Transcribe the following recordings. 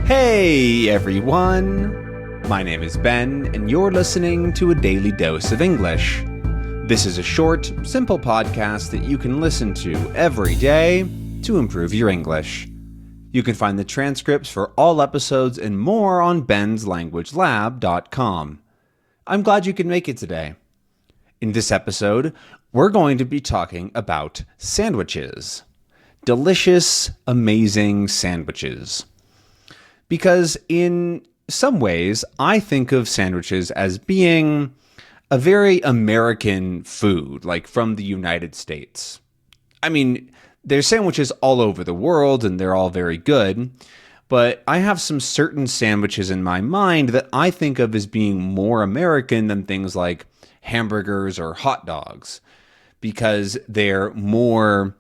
Hey everyone! My name is Ben, and you're listening to a daily dose of English. This is a short, simple podcast that you can listen to every day to improve your English. You can find the transcripts for all episodes and more on benslanguagelab.com. I'm glad you could make it today. In this episode, we're going to be talking about sandwiches. Delicious, amazing sandwiches. Because in some ways, I think of sandwiches as being a very American food, like from the United States. I mean, there's sandwiches all over the world and they're all very good, but I have some certain sandwiches in my mind that I think of as being more American than things like hamburgers or hot dogs, because they're more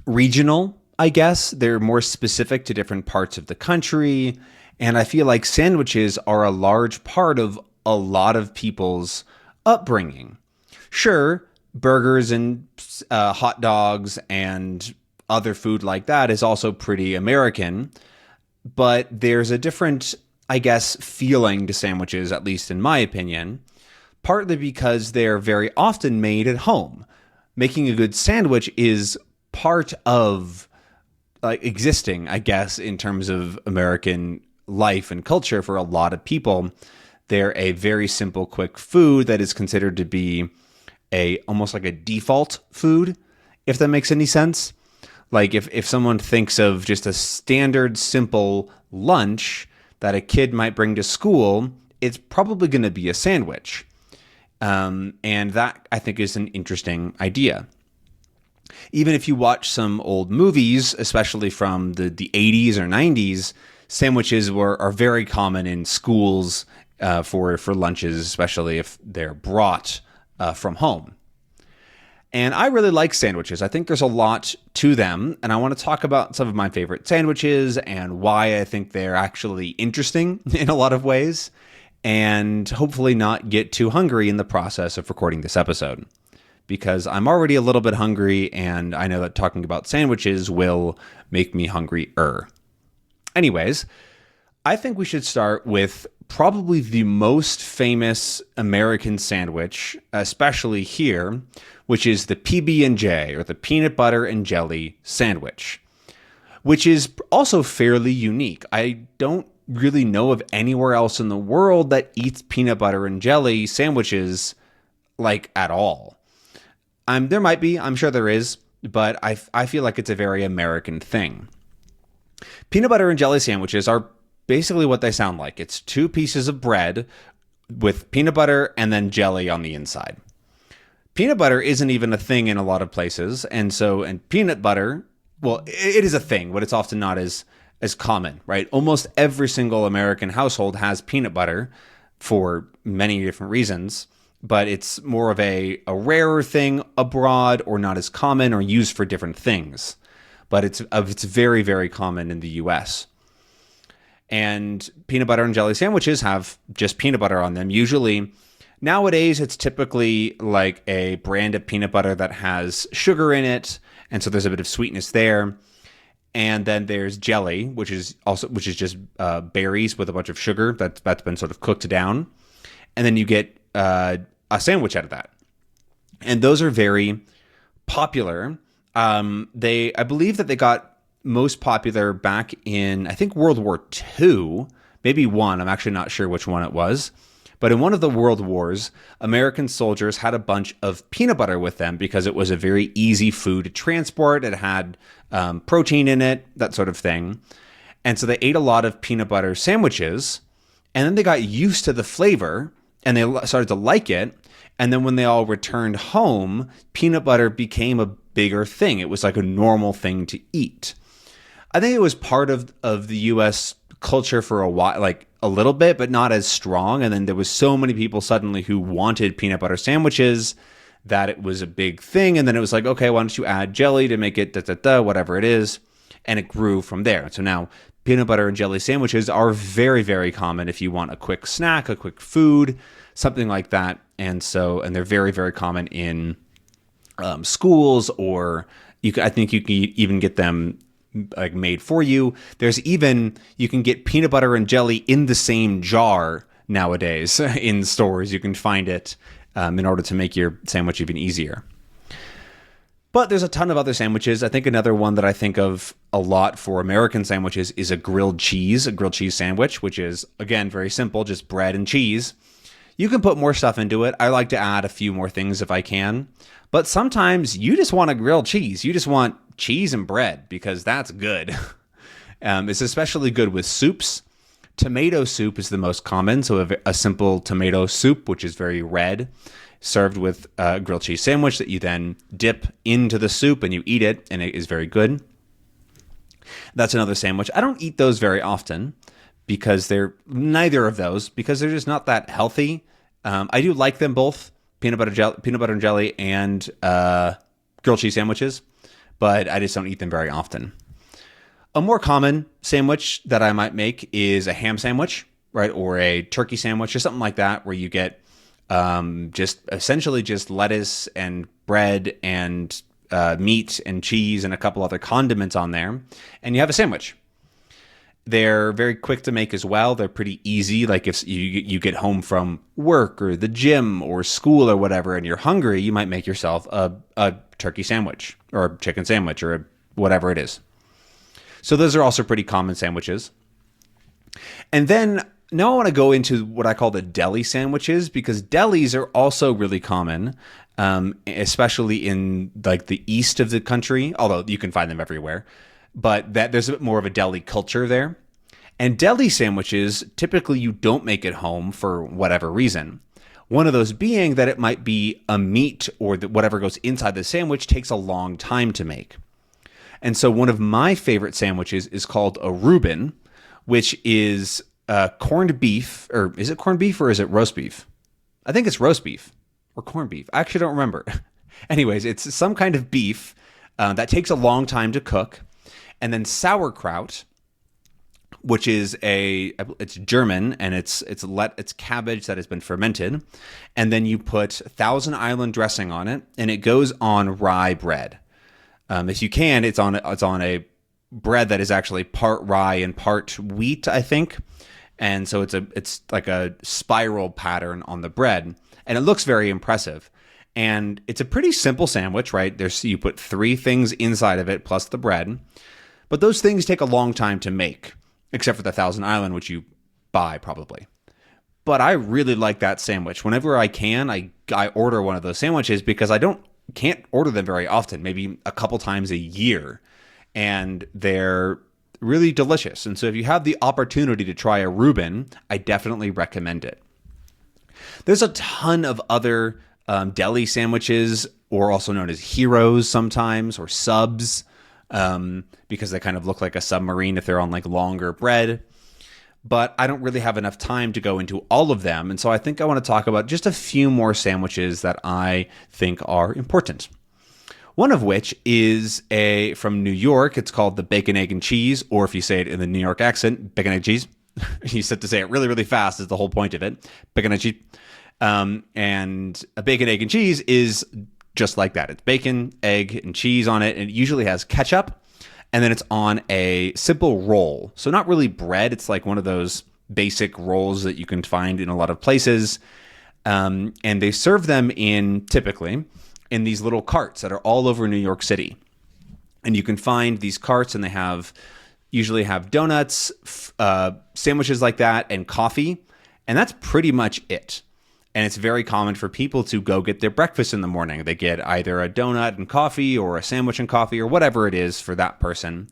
regional, I guess. They're more specific to different parts of the country, and I feel like sandwiches are a large part of a lot of people's upbringing. Sure, burgers and hot dogs and other food like that is also pretty American, but there's a different, I guess, feeling to sandwiches, at least in my opinion, partly because they're very often made at home. Making a good sandwich is part of existing, I guess, in terms of American life and culture for a lot of people. They're a very simple, quick food that is considered to be almost like a default food, if that makes any sense. Like if someone thinks of just a standard, simple lunch that a kid might bring to school, it's probably going to be a sandwich. And that, I think, is an interesting idea. Even if you watch some old movies, especially from the 80s or 90s, sandwiches are very common in schools for lunches, especially if they're brought from home. And I really like sandwiches. I think there's a lot to them, and I want to talk about some of my favorite sandwiches and why I think they're actually interesting in a lot of ways, and hopefully not get too hungry in the process of recording this episode, because I'm already a little bit hungry, and I know that talking about sandwiches will make me hungrier. Anyways, I think we should start with probably the most famous American sandwich, especially here, which is the PB&J, or the peanut butter and jelly sandwich, which is also fairly unique. I don't really know of anywhere else in the world that eats peanut butter and jelly sandwiches like at all. There might be, I'm sure there is, but I feel like it's a very American thing. Peanut butter and jelly sandwiches are basically what they sound like. It's two pieces of bread with peanut butter and then jelly on the inside. Peanut butter isn't even a thing in a lot of places, and peanut butter, well, it is a thing, but it's often not as common, right? Almost every single American household has peanut butter for many different reasons, but it's more of a rarer thing abroad, or not as common, or used for different things. But it's very, very common in the US. And peanut butter and jelly sandwiches have just peanut butter on them. Usually, nowadays, it's typically like a brand of peanut butter that has sugar in it, and so there's a bit of sweetness there. And then there's jelly, which is just berries with a bunch of sugar that's been sort of cooked down. And then you get a sandwich out of that. And those are very popular. I believe that they got most popular back in, I think, World War II, maybe one. I'm actually not sure which one it was. But in one of the world wars, American soldiers had a bunch of peanut butter with them because it was a very easy food to transport. It had protein in it, that sort of thing. And so they ate a lot of peanut butter sandwiches, and then they got used to the flavor, and they started to like it. And then when they all returned home, peanut butter became a bigger thing. It was like a normal thing to eat. I think it was part of the U.S. culture for a while, like a little bit, but not as strong. And then there was so many people suddenly who wanted peanut butter sandwiches that it was a big thing. And then it was like, okay, why don't you add jelly to make it whatever it is. And it grew from there. So now peanut butter and jelly sandwiches are very, very common if you want a quick snack, a quick food, something like that. And they're very, very common in schools, or I think you can even get them like made for you. There's even, you can get peanut butter and jelly in the same jar nowadays in stores. You can find it in order to make your sandwich even easier. But there's a ton of other sandwiches. I think another one that I think of a lot for American sandwiches is a grilled cheese sandwich, which is, again, very simple, just bread and cheese. You can put more stuff into it. I like to add a few more things if I can. But sometimes you just want a grilled cheese. You just want cheese and bread because that's good. It's especially good with soups. Tomato soup is the most common. So a simple tomato soup, which is very red, served with a grilled cheese sandwich that you then dip into the soup and you eat it, and it is very good. That's another sandwich. I don't eat those very often because they're just not that healthy. I do like them both, peanut butter and jelly, and grilled cheese sandwiches, but I just don't eat them very often. A more common sandwich that I might make is a ham sandwich, right, or a turkey sandwich or something like that, where you get just essentially just lettuce and bread and meat and cheese and a couple other condiments on there, and you have a sandwich. They're very quick to make as well. They're pretty easy. Like if you get home from work or the gym or school or whatever, and you're hungry, you might make yourself a turkey sandwich or a chicken sandwich or whatever it is. So those are also pretty common sandwiches. And then now I want to go into what I call the deli sandwiches, because delis are also really common, especially in like the east of the country, although you can find them everywhere. But that there's a bit more of a deli culture there. And deli sandwiches, typically you don't make at home for whatever reason. One of those being that it might be a meat or whatever goes inside the sandwich takes a long time to make. And so one of my favorite sandwiches is called a Reuben, which is corned beef, or is it corned beef or is it roast beef? I think it's roast beef or corned beef. I actually don't remember. Anyways, it's some kind of beef that takes a long time to cook. And then sauerkraut, which is it's German, and it's cabbage that has been fermented, and then you put Thousand Island dressing on it, and it goes on rye bread. If you can, it's on a bread that is actually part rye and part wheat, I think, and so it's like a spiral pattern on the bread, and it looks very impressive. And it's a pretty simple sandwich, right? You put 3 things inside of it plus the bread. But those things take a long time to make, except for the Thousand Island, which you buy probably. But I really like that sandwich. Whenever I can, I order one of those sandwiches because I can't order them very often, maybe a couple times a year. And they're really delicious. And so if you have the opportunity to try a Reuben, I definitely recommend it. There's a ton of other deli sandwiches, or also known as heroes sometimes, or subs. Because they kind of look like a submarine if they're on like longer bread. But I don't really have enough time to go into all of them. And so I think I want to talk about just a few more sandwiches that I think are important. One of which is from New York. It's called the bacon, egg, and cheese, or if you say it in the New York accent, bacon, egg, cheese. You said to say it really, really fast is the whole point of it. Bacon, egg, cheese. And a bacon, egg, and cheese is just like that. It's bacon, egg, and cheese on it. And it usually has ketchup. And then it's on a simple roll. So not really bread. It's like one of those basic rolls that you can find in a lot of places. And they serve them typically in these little carts that are all over New York City. And you can find these carts, and they usually have donuts, sandwiches like that, and coffee. And that's pretty much it. And it's very common for people to go get their breakfast in the morning. They get either a donut and coffee or a sandwich and coffee or whatever it is for that person.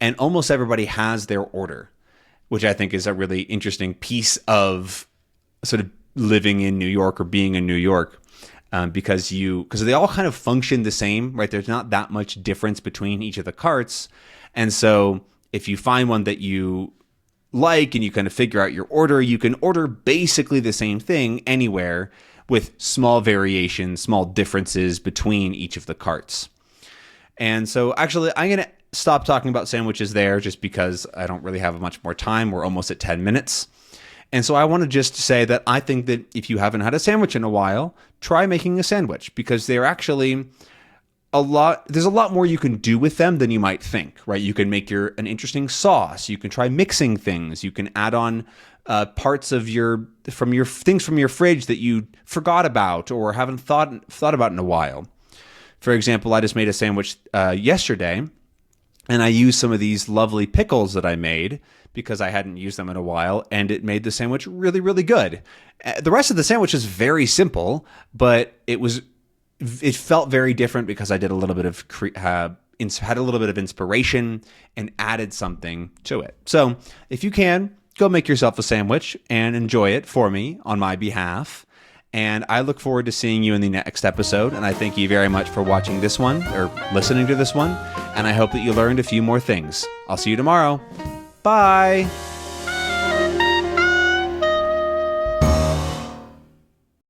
And almost everybody has their order, which I think is a really interesting piece of sort of living in New York or being in New York, because they all kind of function the same, right? There's not that much difference between each of the carts. And so if you find one that you like and you kind of figure out your order, you can order basically the same thing anywhere with small variations, small differences between each of the carts. And so actually I'm going to stop talking about sandwiches there just because I don't really have much more time. We're almost at 10 minutes. And so I want to just say that I think that if you haven't had a sandwich in a while, try making a sandwich, because they're actually there's a lot more you can do with them than you might think, right? You can make an interesting sauce. You can try mixing things. You can add on parts of from your fridge that you forgot about or haven't thought about in a while. For example, I just made a sandwich yesterday, and I used some of these lovely pickles that I made because I hadn't used them in a while, and it made the sandwich really, really good. The rest of the sandwich is very simple, but it felt very different because I did a little bit of had a little bit of inspiration and added something to it. So if you can, go make yourself a sandwich and enjoy it for me on my behalf. And I look forward to seeing you in the next episode. And I thank you very much for watching this one or listening to this one. And I hope that you learned a few more things. I'll see you tomorrow. Bye.